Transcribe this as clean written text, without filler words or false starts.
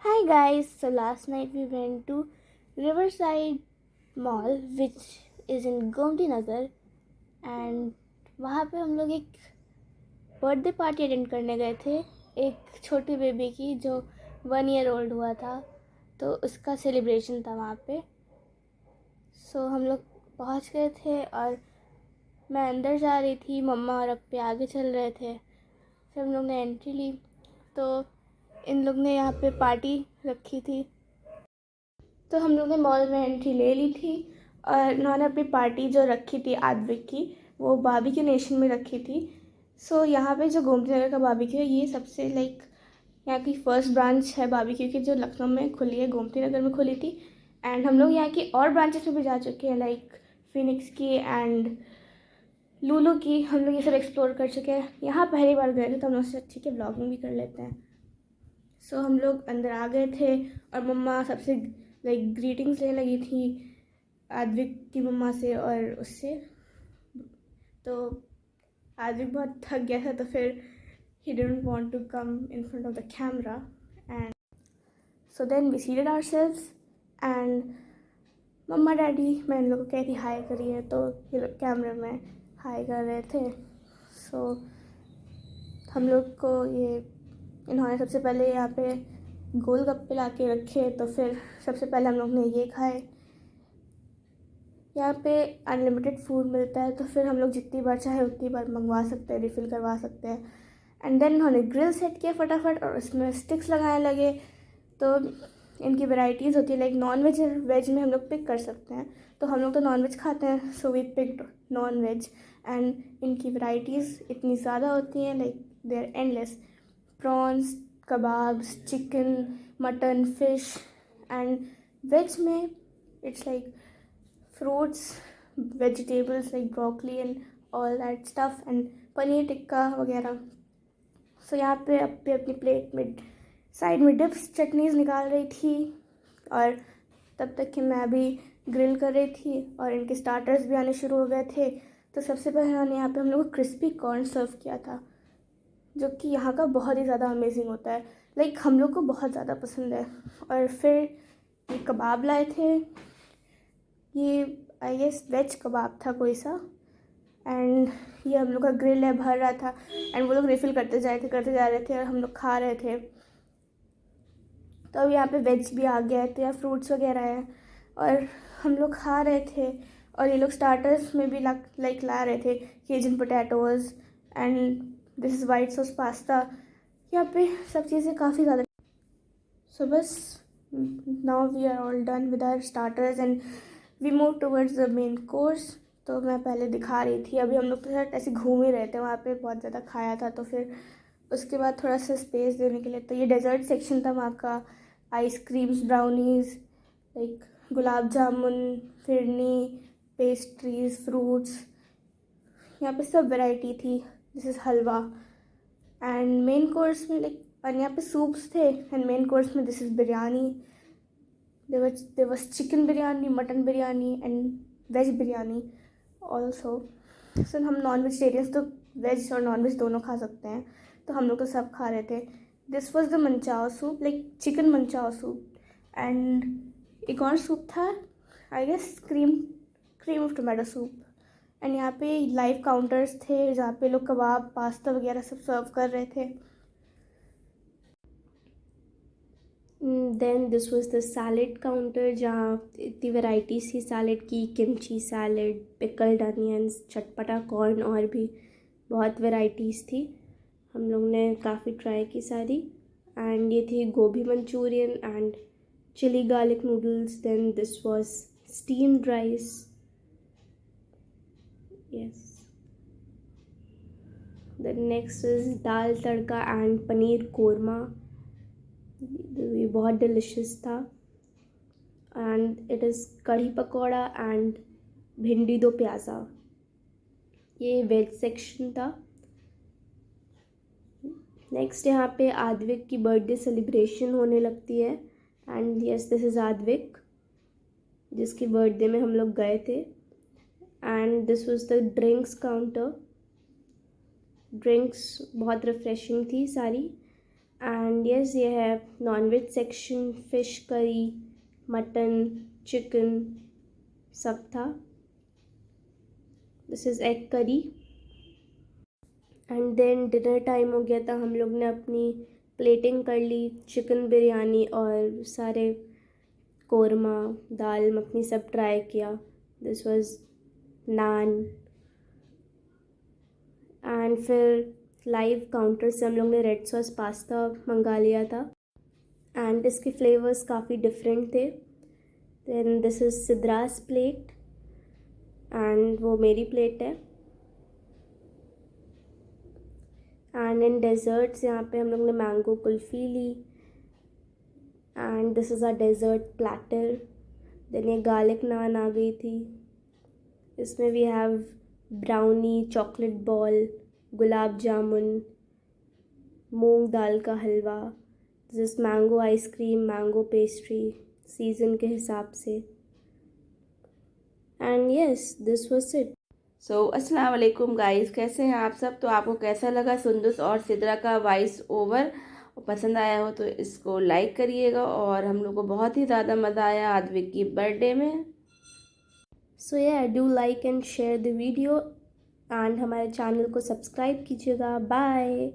Hi guys, so last night we went to Riverside Mall which is in Gomti Nagar and वहाँ पे हम लोग एक बर्थडे पार्टी अटेंड करने गए थे एक छोटी बेबी की जो 1 ईयर ओल्ड हुआ था, तो उसका सेलिब्रेशन था वहाँ पे। सो हम लोग पहुँच गए थे और मैं अंदर जा रही थी, मम्मा और अप्पे आगे चल रहे थे। फिर हम लोग ने एंट्री ली तो इन लोग ने यहाँ पे पार्टी रखी थी, तो हम लोग ने मॉल में एंट्री ले ली थी और इन्होंने अपनी पार्टी जो रखी थी आद्विक की, वो बारबेक्यू नेशन में रखी थी। सो यहाँ पे जो गोमती नगर का बारबेक्यू है, ये सबसे यहाँ की फर्स्ट ब्रांच है बारबेक्यू की, जो लखनऊ में खुली है, गोमती नगर में खुली थी। एंड हम लोग यहाँ की और ब्रांचेस में भी जा चुके हैं, लाइक फिनिक्स की एंड लूलू की। हम लोग ये सब एक्सप्लोर कर चुके हैं। यहाँ पहली बार गए थे तो हम लोग सोचा ठीक है ब्लॉगिंग भी कर लेते हैं। सो हम लोग अंदर आ गए थे और मम्मा सबसे ग्रीटिंग्स लेने लगी थी, आद्विक की मम्मा से और उससे। तो आद्विक बहुत थक गया था, तो फिर he didn't want to come in front of the camera, and so then we seated ourselves and mamma daddy मैं इन लोगों को कहती हाय करिए, तो ये लोग कैमरे में हाय कर रहे थे। सो हम लोग को इन्होंने सबसे पहले यहाँ पे गोलगप्पे ला के रखे, तो फिर सबसे पहले हम लोग ने ये खाए। यहाँ पे अनलिमिटेड फूड मिलता है, तो फिर हम लोग जितनी बार चाहे उतनी बार मंगवा सकते हैं, रिफ़िल करवा सकते हैं। एंड देन उन्होंने ग्रिल सेट किया फटाफट और उसमें स्टिक्स लगाने लगे। तो इनकी वैरायटीज़ होती है, लाइक नॉन वेज वेज में हम लोग पिक कर सकते हैं, तो हम लोग तो नॉन वेज खाते हैं, so we picked non veg. And इनकी वैरायटीज़ इतनी ज़्यादा होती हैं, like they are endless. Prawns, kebabs, chicken, mutton, fish. And veg में it's like fruits, vegetables like broccoli and all that stuff, and paneer tikka वगैरह। So यहाँ पे अपनी प्लेट में साइड में डिप्स चटनीज़ निकाल रही थी, और तब तक कि मैं अभी ग्रिल कर रही थी और इनके स्टार्टर्स भी आने शुरू हो गए थे। तो सबसे पहले उन्होंने यहाँ पे हम लोग को क्रिस्पी कॉर्न सर्व किया था, जो कि यहाँ का बहुत ही ज़्यादा अमेजिंग होता है, लाइक हम लोग को बहुत ज़्यादा पसंद है। और फिर ये कबाब लाए थे, ये आई गेस वेज कबाब था कोई सा। एंड ये हम लोग का ग्रिल है, भर रहा था, एंड वो लोग रिफ़िल करते जा रहे थे और हम लोग खा रहे थे। तो अब यहाँ पे वेज भी आ गया है, तो यहाँ फ्रूट्स वगैरह है और हम लोग खा रहे थे। और ये लोग स्टार्टर्स में भी लाइक ला रहे थे Cajun potatoes and this is white sauce pasta. यहाँ पे सब चीज़ें काफ़ी ज़्यादा। सो बस now we are all done with our starters and we move towards the main course. तो मैं पहले दिखा रही थी, अभी हम लोग तो शायद ऐसे घूम ही रहे थे, वहाँ पे बहुत ज़्यादा खाया था, तो फिर उसके बाद थोड़ा सा स्पेस देने के लिए तो ये डेजर्ट सेक्शन था वहाँ का। Ice creams, brownies, like gulab jamun, phirni, pastries, fruits, यहाँ पे सब वैरायटी थी। This is halwa. And main course में और यहाँ पे सूप्स थे, एंड मेन कोर्स में this is biryani. there was chicken biryani, mutton biryani and veg biryani also. सो हम नॉन वेजिटेरियंस तो वेज और नॉन वेज दोनों खा सकते हैं, तो हम लोग तो सब खा रहे थे। This was the manchow soup, like chicken manchow soup. And एक और सूप था, I guess cream of tomato soup. And यहाँ पे लाइव काउंटर्स थे जहाँ पे लोग कबाब, पास्ता वगैरह सब सर्व कर रहे थे। Then this was the salad counter, जहाँ इतनी वैराइटीज़ थी सैलड की, किमची सैलड, पिकल्ड अनियंस, चटपटा कॉर्न, और भी बहुत वैराइटीज़ थी। हम लोग ने काफ़ी ट्राई की सारी। एंड ये थी gobi manchurian and chilli garlic noodles. Then this was steamed rice, yes. Then next is dal tadka and paneer korma, ये बहुत डिलिशियस था। And it is kadhi pakoda and bhindi do प्याज़ा, ये वेज सेक्शन था। नेक्स्ट यहाँ पे आद्विक की बर्थडे सेलिब्रेशन होने लगती है, and yes this is Advik जिसकी बर्थडे में हम लोग गए थे। And this was the drinks counter, drinks बहुत रिफ्रेशिंग थी सारी। एंड यस, ये है non veg section, fish curry, mutton, chicken सब था। This is egg curry. And then dinner time हो गया था, हम लोग ने अपनी प्लेटिंग कर ली, चिकन बिरयानी और सारे कोरमा, दाल मखनी सब ट्राई किया। This was naan. एंड फिर लाइव काउंटर से हम लोग ने रेड सॉस पास्ता मंगा लिया था एंड इसके फ्लेवर्स काफ़ी डिफरेंट थे। Then this is Sidra's plate and वो मेरी प्लेट है। एंड इन डेज़र्ट्स यहाँ पे हम लोग ने मैंगो कुल्फ़ी ली and this is a dessert platter. Then ये गार्लिक नान आ गई थी। इसमें we have brownie, chocolate ball, gulab jamun, मूंग दाल का हलवा, this mango ice cream, mango pastry season के हिसाब से। And yes, this was it. So अस्सलाम वालेकुम गाइस, कैसे हैं आप सब। तो आपको कैसा लगा सुंदुस और सिद्रा का वॉइस ओवर? पसंद आया हो तो इसको लाइक करिएगा। और हम लोग को बहुत ही ज़्यादा मज़ा आया आद्विक की बर्थडे में। सो या, do like and share the video and हमारे चैनल को सब्सक्राइब कीजिएगा। बाय।